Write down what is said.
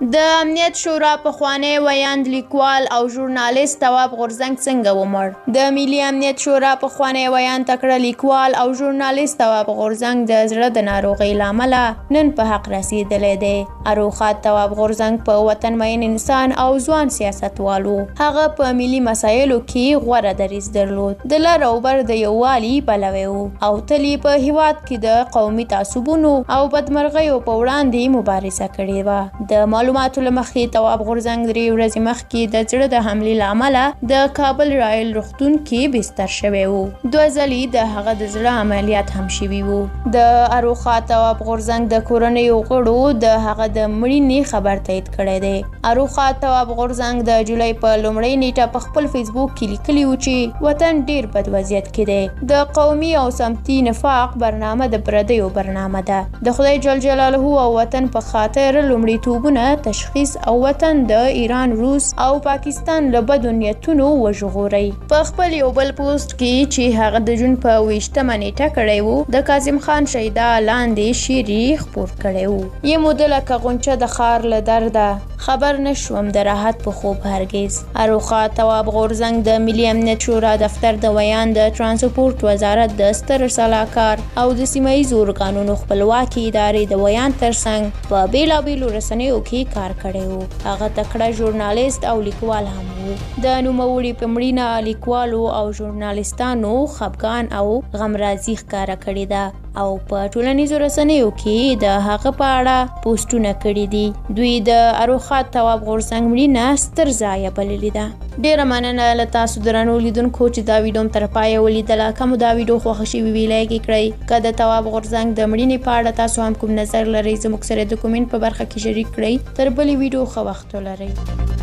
د امنیت شورا پخوانی ویاند لیکوال او ژورنالیست تواب غورځنګ څنګه ومړ؟ د ملي امنیت شورا پخوانی ویاند تکړه لیکوال او ژورنالیست تواب غورځنګ د زړه د ناروغۍ له امله نن په حق رسېدلی دی. اروخات تواب غورځنګ په وطن مین انسان او ځوان سیاستوال و. هغه په ملي مسایلو کې غوره دریځ درلود. د لر او بر د یووالي پلوی و او تل یې په هېواد کې د قومي تعصبونو او بدمرغیو په وړاندې مبارزه کړې وه. د معلوماتو له مخې تواب غورځنګ 3 ورځې مخکې د زړه د حملې له امله د کابل رایل روغتون کې بستر شوی و. 2 ځلې د هغه د زړه عملیات هم شوي وو. د اروخات تواب غورځنګ د کورنیو غړو د هغه د مړینې خبر تایید کړی دی. اروخات تواب غورځنګ د جولای په لومړۍ نیټه په خپل فیسبوک کې لیکلي و چې وطن ډیر بد وضعیت کې دی. د قومي او سمتي نفاق برنامه د پردیو برنامه ده. د خدای جل جلاله او وطن په خاطر لومړیتوبونه تشخیص او وطن د ایران، روس او پاکستان له بدو نیتونو وژغورئ. په خپل یو بل پوسټ کې چې هغه د جون په 28مه نیټه کړی و، د کاظم خان شیدا لاندې شعر خپور کړی و. یې موده لکه غونچه د خار له درده، خبر نشوم د راحت په خوب هرگز. اروخات تواب غورځنګ د ملي امنیت شورا دفتر د ویاند د ترانسپورت وزارت د ستر سلاکار او د سیمه ییزو ارګانونو خپلواکي ادارې د ویاند ترڅنګ په بیلابیلو رسنیو کې کار کړی و. هغه تکړه ژورنالیست او لیکوال هم و. د نوموړي په مړینه لیکوالو او ژورنالیستانو خفګان او غمرازي ښکاره کړې ده او په ټولنیزو رسنیو کې د هغه په اړه پوسټونه کړي دي. دوی د اروخات تواب غورځنګ مړینه ستر ضایعه بللې ده. ډیره مننه له تاسو درنو لیدونکو چې دا ویډیو تر پایه ولیدله. که مو دا ویډیو خوښه شوې وي لایک کړئ. که د تواب غورځنګ د مړینې په اړه تاسو هم کوم نظر لرئ زموږ سره د کومنټ په برخه کې شریک کړئ. تر بلې ویډیو ښه وخت ولرئ.